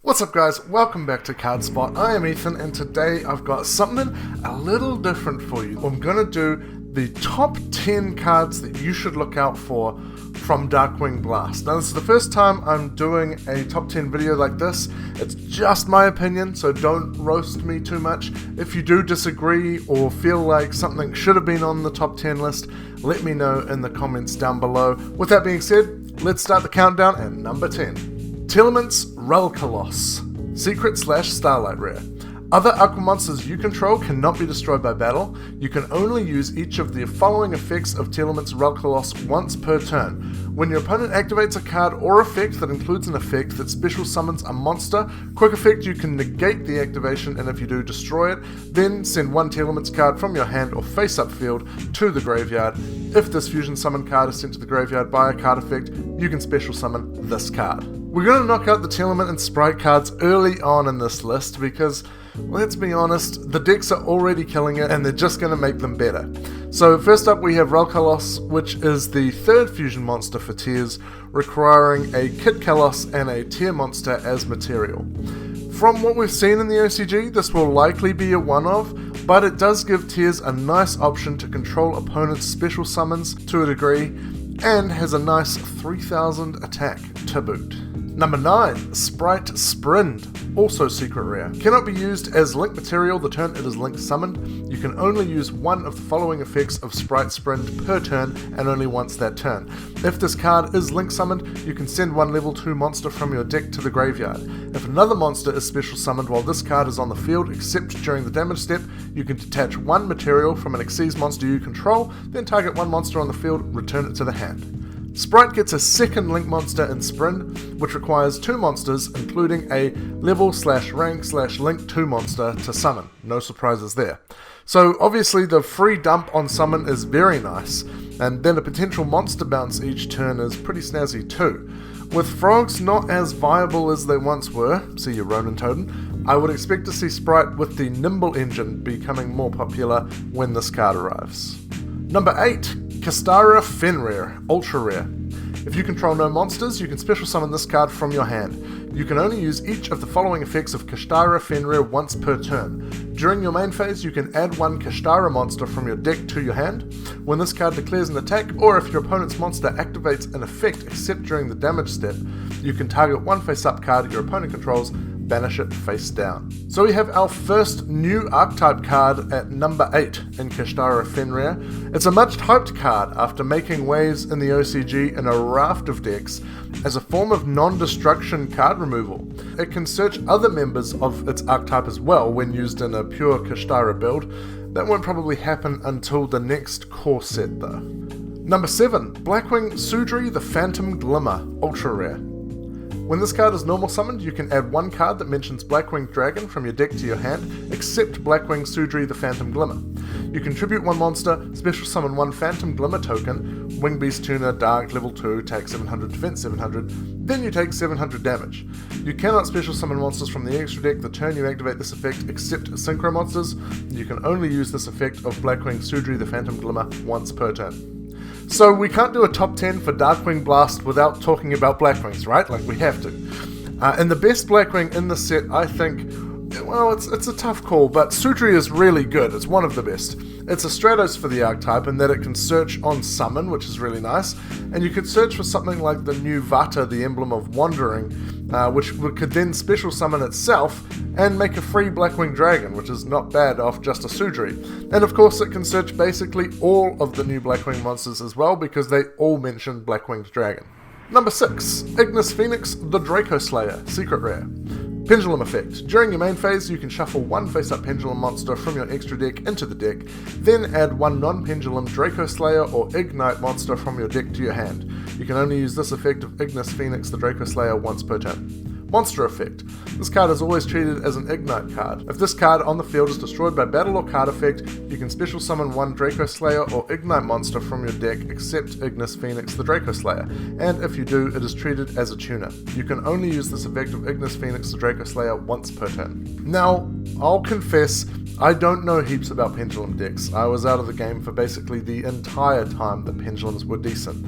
What's up guys, welcome back to CardSpot. I am Ethan and today I've got something a little different for you. I'm going to do the top 10 cards that you should look out for from Darkwing Blast. Now this is the first time I'm doing a top 10 video like this. It's just my opinion, so don't roast me too much. If you do disagree or feel like something should have been on the top 10 list, let me know in the comments down below. With that being said, let's start the countdown at number 10. Tillman's Relcoloss, Secret/Starlight Rare. Other aqua monsters you control cannot be destroyed by battle. You can only use each of the following effects of Tillman's Relcoloss once per turn. When your opponent activates a card or effect that includes an effect that special summons a monster, quick effect, you can negate the activation, and if you do, destroy it. Then send one Tillman's card from your hand or face-up field to the graveyard. If this fusion summon card is sent to the graveyard by a card effect, you can special summon this card. We're going to knock out the Tillman and Sprite cards early on in this list because, let's be honest, the decks are already killing it and they're just going to make them better. So first up we have Relcoloss, which is the third fusion monster for tiers, requiring a Kit Kalos and a tier monster as material. From what we've seen in the OCG, this will likely be a one-of, but it does give tiers a nice option to control opponents' special summons to a degree, and has a nice 3000 attack to boot. Number 9, Sprite Sprint, also secret rare. Cannot be used as link material the turn it is link summoned. You can only use one of the following effects of Sprite Sprint per turn and only once that turn. If this card is link summoned, you can send one level 2 monster from your deck to the graveyard. If another monster is special summoned while this card is on the field, except during the damage step, you can detach one material from an Xyz monster you control, then target one monster on the field, return it to the hand. Sprite gets a second link monster in Sprint, which requires 2 monsters, including a level/rank/link 2 monster to summon. No surprises there. So obviously the free dump on summon is very nice, and then a potential monster bounce each turn is pretty snazzy too. With frogs not as viable as they once were, see you Ronin Totem, I would expect to see Sprite with the Nimble engine becoming more popular when this card arrives. Number 8. Castara Fenrir, ultra rare. If you control no monsters, you can special summon this card from your hand. You can only use each of the following effects of Castara Fenrir once per turn. During your main phase, you can add one Castara monster from your deck to your hand. When this card declares an attack, or if your opponent's monster activates an effect except during the damage step, you can target one face-up card your opponent controls, banish it face down. So we have our first new archetype card at number 8 in Castara Fenrir. It's a much hyped card after making waves in the OCG in a raft of decks as a form of non-destruction card removal. It can search other members of its archetype as well when used in a pure Castara build. That won't probably happen until the next core set though. Number 7, Blackwing Sudri the Phantom Glimmer, ultra rare. When this card is normal summoned, you can add one card that mentions Blackwing Dragon from your deck to your hand, except Blackwing Sudri the Phantom Glimmer. You contribute one monster, special summon one Phantom Glimmer token, Wingbeast Tuner, Dark, level 2, attack 700, defense 700, then you take 700 damage. You cannot special summon monsters from the extra deck the turn you activate this effect, except synchro monsters. You can only use this effect of Blackwing Sudri the Phantom Glimmer once per turn. So we can't do a top 10 for Darkwing Blast without talking about Blackwings, right? Like, we have to. And the best Blackwing in the set, I think, well, it's a tough call, but Sudri is really good. It's one of the best. It's a Stratos for the archetype in that it can search on summon, which is really nice, and you could search for something like the new Vata, the Emblem of Wandering, which could then special summon itself and make a free Blackwing Dragon, which is not bad off just a Sudri. And of course it can search basically all of the new Blackwing monsters as well, because they all mention Blackwinged Dragon. Number 6, Ignis Phoenix the Draco Slayer, secret rare. Pendulum effect. During your main phase, you can shuffle one face-up pendulum monster from your extra deck into the deck, then add one non-pendulum Draco Slayer or Ignite monster from your deck to your hand. You can only use this effect of Ignis Phoenix the Draco Slayer once per turn. Monster effect. This card is always treated as an Ignite card. If this card on the field is destroyed by battle or card effect, you can special summon one Draco Slayer or Ignite monster from your deck except Ignis Phoenix the Draco Slayer, and if you do, it is treated as a tuner. You can only use this effect of Ignis Phoenix the Draco Slayer once per turn. Now, I'll confess, I don't know heaps about pendulum decks. I was out of the game for basically the entire time that pendulums were decent.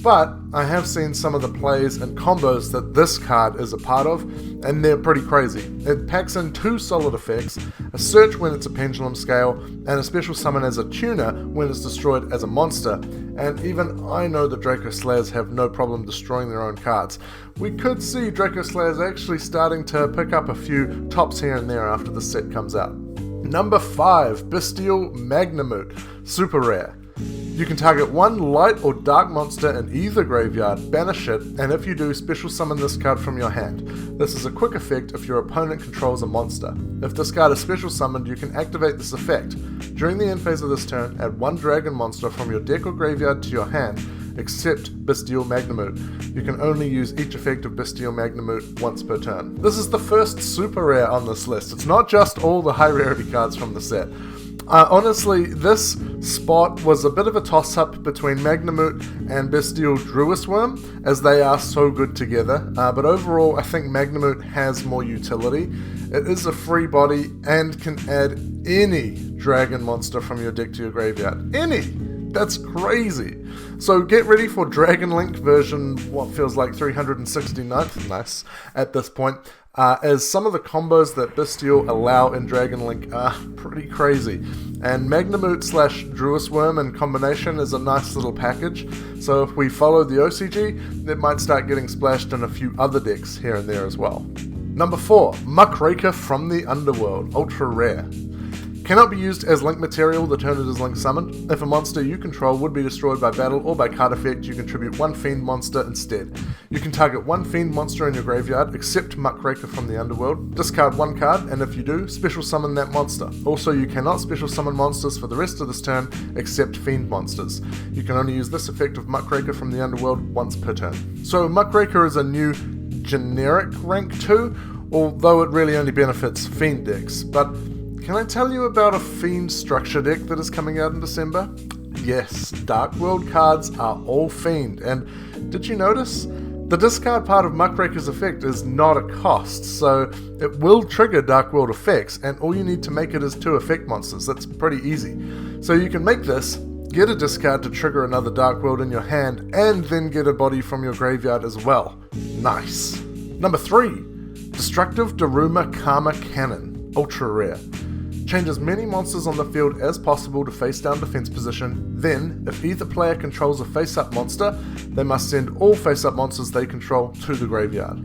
but I have seen some of the plays and combos that this card is a part of, and they're pretty crazy. It packs in 2 solid effects, a search when it's a pendulum scale, and a special summon as a tuner when it's destroyed as a monster, and even I know that Draco Slayers have no problem destroying their own cards. We could see Draco Slayers actually starting to pick up a few tops here and there after the set comes out. Number 5, Bestial Magna Mook, super rare. You can target one light or dark monster in either graveyard, banish it, and if you do, special summon this card from your hand. This is a quick effect if your opponent controls a monster. If this card is special summoned, you can activate this effect. During the end phase of this turn, add one dragon monster from your deck or graveyard to your hand, except Bestial Magna Mook. You can only use each effect of Bestial Magna Mook once per turn. This is the first super rare on this list. It's not just all the high rarity cards from the set. Honestly, this spot was a bit of a toss-up between Magna Mook and Bestial Druisworm, as they are so good together, but overall I think Magna Mook has more utility. It is a free body and can add any dragon monster from your deck to your graveyard. Any! That's crazy! So get ready for Dragon Link version, what feels like 369th, nice, at this point, as some of the combos that Bestial allow in Dragon Link are pretty crazy. And Magna Mook / Druisworm in combination is a nice little package, so if we follow the OCG, it might start getting splashed in a few other decks here and there as well. Number 4, Muckraker from the Underworld, ultra rare. Cannot be used as link material the turn it is link summoned. If a monster you control would be destroyed by battle or by card effect, you contribute one fiend monster instead. You can target one fiend monster in your graveyard, except Muckraker from the Underworld. Discard one card, and if you do, special summon that monster. Also, you cannot special summon monsters for the rest of this turn, except fiend monsters. You can only use this effect of Muckraker from the Underworld once per turn. So Muckraker is a new generic rank 2, although it really only benefits fiend decks. But can I tell you about a Fiend structure deck that is coming out in December? Yes, Darkworld cards are all Fiend, and did you notice? The discard part of Muckraker's effect is not a cost, so it will trigger Darkworld effects, and all you need to make it is 2 effect monsters. That's pretty easy. So you can make this, get a discard to trigger another Darkworld in your hand, and then get a body from your graveyard as well. Nice. Number 3, Destructive Daruma Karma Cannon, ultra rare. Change as many monsters on the field as possible to face-down defense position, then, if either player controls a face-up monster, they must send all face-up monsters they control to the graveyard.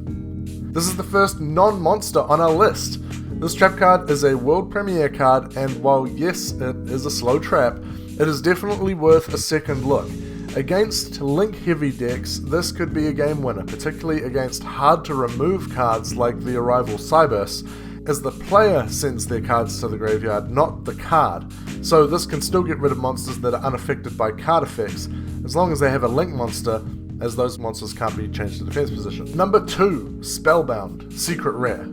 This is the first non-monster on our list. This trap card is a world premiere card, and while yes, it is a slow trap, it is definitely worth a second look. Against link-heavy decks, this could be a game winner, particularly against hard-to-remove cards like the Arrival Cyberse, as the player sends their cards to the graveyard, not the card. So this can still get rid of monsters that are unaffected by card effects, as long as they have a link monster, as those monsters can't be changed to defense position. Number 2, Spellbound, secret rare.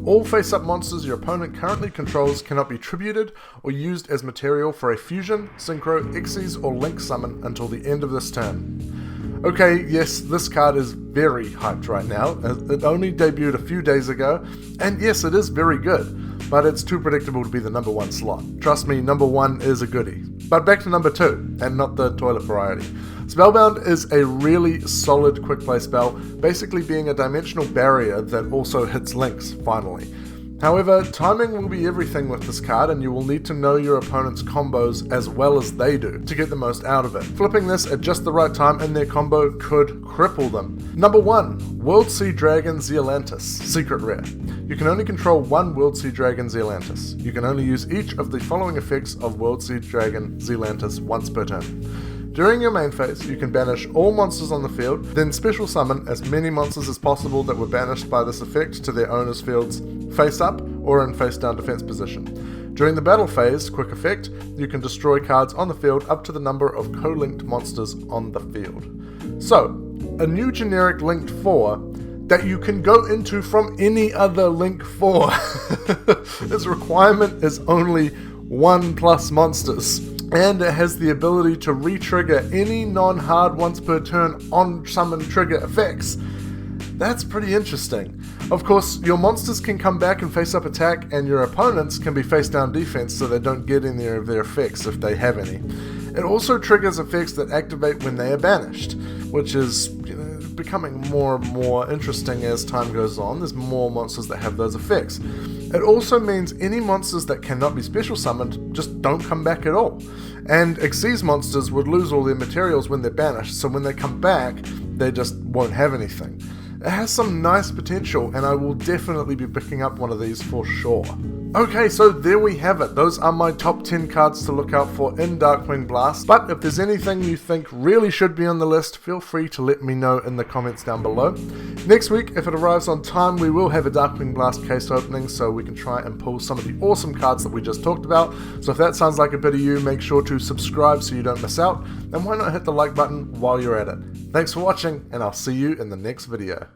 All face-up monsters your opponent currently controls cannot be tributed or used as material for a fusion, synchro, Xyz, or link summon until the end of this turn. Okay, yes, this card is very hyped right now. It only debuted a few days ago, and yes, it is very good, but it's too predictable to be the number 1 slot. Trust me, number 1 is a goodie. But back to number 2, and not the toilet variety. Spellbound is a really solid quick play spell, basically being a dimensional barrier that also hits links, finally. However, timing will be everything with this card, and you will need to know your opponent's combos as well as they do to get the most out of it. Flipping this at just the right time in their combo could cripple them. Number 1, World Sea Dragon Atlantis, secret rare. You can only control one World Sea Dragon Atlantis. You can only use each of the following effects of World Sea Dragon Atlantis once per turn. During your main phase, you can banish all monsters on the field, then special summon as many monsters as possible that were banished by this effect to their owner's fields, face up or in face down defense position. During the battle phase, quick effect, you can destroy cards on the field up to the number of co-linked monsters on the field. So, a new generic linked 4 that you can go into from any other link 4. Its requirement is only 1+ monsters. And it has the ability to re-trigger any non-hard once per turn on summon trigger effects. That's pretty interesting. Of course, your monsters can come back and face up attack, and your opponents can be face down defense so they don't get any of their effects if they have any. It also triggers effects that activate when they are banished. which is becoming more and more interesting as time goes on. There's more monsters that have those effects. It also means any monsters that cannot be special summoned just don't come back at all. And Xyz monsters would lose all their materials when they're banished, so when they come back, they just won't have anything. It has some nice potential, and I will definitely be picking up one of these for sure. Okay, so there we have it. Those are my top 10 cards to look out for in Darkwing Blast. But if there's anything you think really should be on the list, feel free to let me know in the comments down below. Next week, if it arrives on time, we will have a Darkwing Blast case opening so we can try and pull some of the awesome cards that we just talked about. So if that sounds like a bit of you, make sure to subscribe so you don't miss out. And why not hit the like button while you're at it. Thanks for watching, and I'll see you in the next video.